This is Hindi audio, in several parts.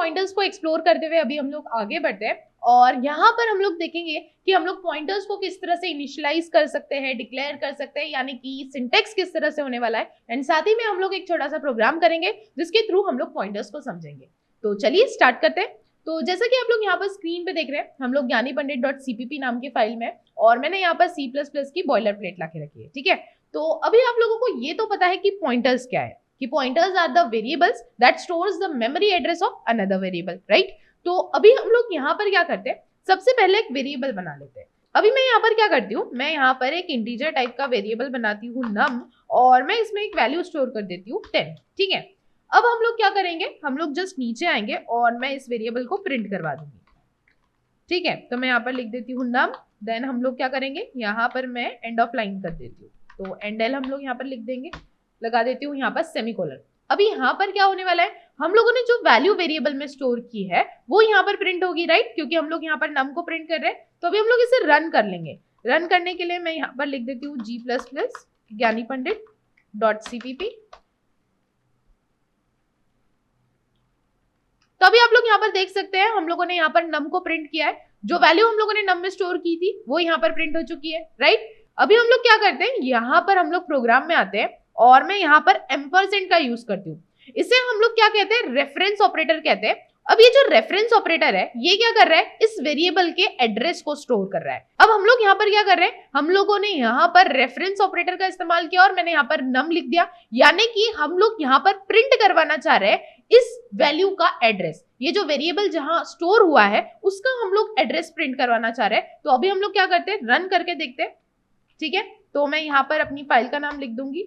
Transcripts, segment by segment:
पॉइंटर्स को एक्सप्लोर करते हुए अभी हम लोग आगे बढ़ते हैं और यहाँ पर हम लोग देखेंगे कि हम लोग पॉइंटर्स को किस तरह से इनिशियलाइज कर सकते हैं, डिक्लेयर कर सकते हैं, यानी कि सिंटेक्स किस तरह से होने वाला है। एंड साथ ही में हम लोग एक छोटा सा प्रोग्राम करेंगे जिसके थ्रू हम लोग पॉइंटर्स को समझेंगे। तो चलिए स्टार्ट करते हैं। तो जैसा कि आप लोग यहाँ पर स्क्रीन पे देख रहे हैं, हम लोग ज्ञानीपंडित.cpp नाम की फाइल में, और मैंने यहाँ पर C++ की बॉयलर प्लेट लाके रखी है, ठीक है। तो अभी आप लोगों को ये तो पता है कि पॉइंटर्स क्या है, कि pointers are the variables that stores the memory address of another variable, right. तो अभी हम लोग यहाँ पर क्या करते हैं, सबसे पहले एक वेरिएबल बना लेते हैं। अभी मैं यहाँ पर क्या करती हूँ, मैं यहाँ पर एक इंटीजर टाइप का वेरिएबल बनाती हूँ num, और मैं इसमें एक वैल्यू स्टोर कर देती हूँ 10, ठीक है। अब हम लोग क्या करेंगे, हम लोग जस्ट नीचे आएंगे और मैं इस वेरिएबल को प्रिंट करवा दूंगी, ठीक है। तो मैं यहाँ पर लिख देती हूँ num, देन हम लोग क्या करेंगे, यहाँ पर मैं एंड ऑफ लाइन कर देती हूँ, तो एंड एल हम लोग यहाँ पर लिख देंगे, लगा देती हूँ यहाँ पर सेमीकोलन। अभी यहाँ पर क्या होने वाला है, हम लोगों ने जो वैल्यू वेरिएबल में स्टोर की है वो यहाँ पर प्रिंट होगी, राइट, क्योंकि हम लोग यहाँ पर num को प्रिंट कर रहे हैं। तो अभी हम लोग इसे रन कर लेंगे। रन करने के लिए मैं यहाँ पर लिख देती हूँ G++ ज्ञानीपंडित.cpp। तो अभी आप लोग यहाँ पर देख सकते हैं, हम लोगों ने यहाँ पर num को प्रिंट किया है। जो वैल्यू हम लोगों ने num में स्टोर की थी वो यहाँ पर प्रिंट हो चुकी है, राइट। अभी हम लोग क्या करते हैं, यहाँ पर हम लोग प्रोग्राम में आते हैं और मैं यहाँ पर एम्परसेंड का यूज करती हूँ। इसे हम लोग क्या कहते हैं, रेफरेंस ऑपरेटर कहते हैं। अब ये जो रेफरेंस ऑपरेटर है ये क्या कर रहा है, इस वेरिएबल के एड्रेस को स्टोर कर रहा है। अब हम लोग यहाँ पर क्या कर रहे हैं, हम लोगों ने यहाँ पर रेफरेंस ऑपरेटर का इस्तेमाल किया और मैंने यहाँ पर num लिख दिया, यानी कि हम लोग यहाँ पर प्रिंट करवाना चाह रहे हैं इस वैल्यू का एड्रेस। ये जो वेरिएबल जहां स्टोर हुआ है उसका हम लोग एड्रेस प्रिंट करवाना चाह रहे हैं। तो अभी हम लोग क्या करते हैं, रन करके देखते हैं, ठीक है। तो मैं यहाँ पर अपनी फाइल का नाम लिख दूंगी।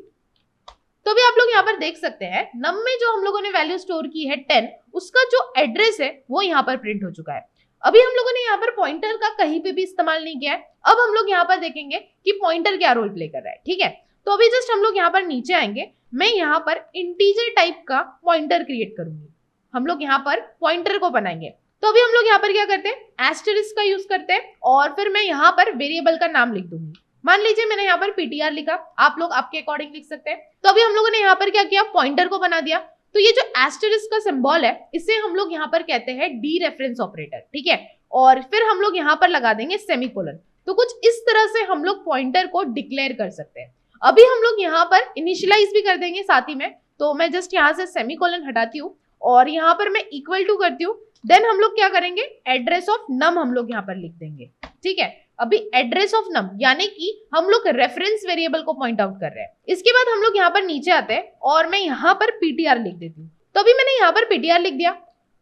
तो अभी आप लोग यहाँ पर देख सकते हैं, num में जो हम लोगों ने वैल्यू स्टोर की है 10, उसका जो एड्रेस है वो यहाँ पर प्रिंट हो चुका है। अभी हम लोगों ने यहाँ पर पॉइंटर का कहीं पे भी इस्तेमाल नहीं किया है। अब हम लोग यहाँ पर देखेंगे कि पॉइंटर क्या रोल प्ले कर रहा है, ठीक है। तो अभी जस्ट हम लोग यहाँ पर नीचे आएंगे, मैं यहाँ पर इंटीजर टाइप का पॉइंटर क्रिएट करूंगी। हम लोग यहाँ पर पॉइंटर को बनाएंगे। तो अभी हम लोग यहाँ पर क्या करते हैं, एस्टेरिस्क का यूज करते हैं और फिर मैं यहाँ पर वेरिएबल का नाम लिख दूंगी। मान लीजिए मैंने यहाँ पर ptr लिखा, आप लोग आपके अकॉर्डिंग लिख सकते हैं। तो अभी हम लोगों ने यहाँ पर क्या किया, पॉइंटर को बना दिया। तो ये जो एस्टेरिस्क का सिंबल है इसे हम लोग यहाँ पर कहते हैं डी रेफरेंस ऑपरेटर, ठीक है। और फिर हम लोग यहाँ पर लगा देंगे सेमीकोलन। तो कुछ इस तरह से हम लोग पॉइंटर को डिक्लेयर कर सकते हैं। अभी हम लोग यहाँ पर इनिशियलाइज भी कर देंगे साथ ही में। तो मैं जस्ट यहाँ से सेमीकोलन हटाती हूँ और यहाँ पर मैं इक्वल टू करती हूँ। देन हम लोग क्या करेंगे, एड्रेस ऑफ num हम लोग यहाँ पर लिख देंगे, ठीक है। अभी एड्रेस ऑफ num यानी कि हम लोग रेफरेंस वेरिएबल को पॉइंट आउट कर रहे हैं। इसके बाद हम लोग यहाँ पर नीचे आते हैं और मैं यहाँ पर ptr लिख देती हूँ। तो अभी मैंने यहाँ पर ptr लिख दिया।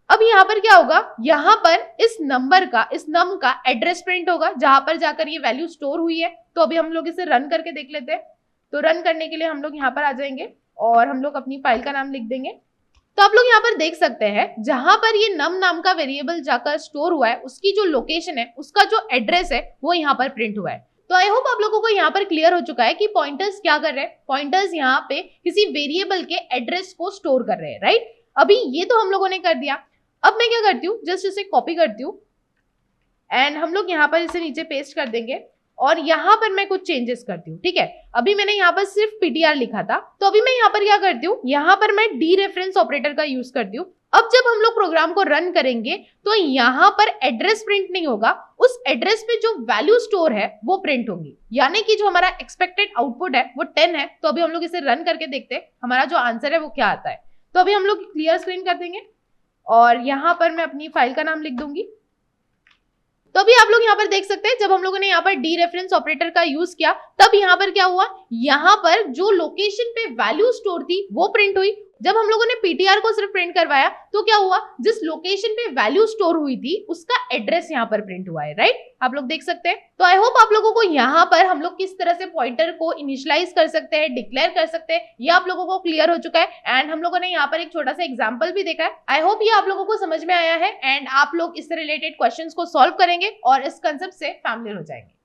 अब यहाँ पर क्या होगा, यहाँ पर इस नंबर का, इस num का एड्रेस प्रिंट होगा जहां पर जाकर ये वैल्यू स्टोर हुई है। तो अभी हम लोग इसे रन करके देख लेते हैं। तो रन करने के लिए हम लोग यहाँ पर आ जाएंगे और हम लोग अपनी फाइल का नाम लिख देंगे। तो आप लोग यहाँ पर देख सकते हैं, जहां पर ये num नाम का वेरिएबल जाकर स्टोर हुआ है उसकी जो लोकेशन है, उसका जो एड्रेस है वो यहाँ पर प्रिंट हुआ है। तो आई होप आप लोगों को यहाँ पर क्लियर हो चुका है कि पॉइंटर्स क्या कर रहे हैं। पॉइंटर्स यहाँ पे किसी वेरिएबल के एड्रेस को स्टोर कर रहे हैं, राइट। अभी ये तो हम लोगों ने कर दिया। अब मैं क्या करती हूँ, जस्ट इसे कॉपी करती हूँ एंड हम लोग यहाँ पर इसे नीचे पेस्ट कर देंगे और यहाँ पर मैं कुछ चेंजेस करती हूँ, ठीक है। अभी मैंने यहाँ पर सिर्फ ptr लिखा था, तो अभी मैं यहाँ पर क्या करती हूँ, यहाँ पर मैं डी रेफरेंस ऑपरेटर का यूज करती हूँ। अब जब हम लोग प्रोग्राम को रन करेंगे तो यहाँ पर एड्रेस प्रिंट नहीं होगा, उस एड्रेस पे जो वैल्यू स्टोर है वो प्रिंट होगी, यानी कि जो हमारा एक्सपेक्टेड आउटपुट है वो 10 है। तो अभी हम लोग इसे रन करके देखते हैं हमारा जो आंसर है वो क्या आता है। तो अभी हम लोग क्लियर स्क्रीन कर देंगे और यहाँ पर मैं अपनी फाइल का नाम लिख दूंगी। तो अभी आप लोग यहाँ पर देख सकते हैं, जब हम लोगों ने यहाँ पर डी रेफरेंस ऑपरेटर का यूज किया तब यहाँ पर क्या हुआ, यहाँ पर जो लोकेशन पे वैल्यू स्टोर थी वो प्रिंट हुई। जब हम लोगों ने ptr को सिर्फ प्रिंट करवाया तो क्या हुआ, जिस लोकेशन पे वैल्यू स्टोर हुई थी उसका एड्रेस यहाँ पर प्रिंट हुआ है, राइट। आप लोग देख सकते हैं। तो आई होप आप लोगों को यहाँ पर हम लोग किस तरह से पॉइंटर को इनिशियलाइज कर सकते हैं, डिक्लेयर कर सकते हैं, ये आप लोगों को क्लियर हो चुका है। एंड हम लोगों ने यहाँ पर एक छोटा सा एग्जाम्पल भी देखा है। आई होप ये आप लोगों को समझ में आया है एंड आप लोग इससे रिलेटेड क्वेश्चंस को सॉल्व करेंगे और इस कंसेप्ट से फैमिलियर हो जाएंगे।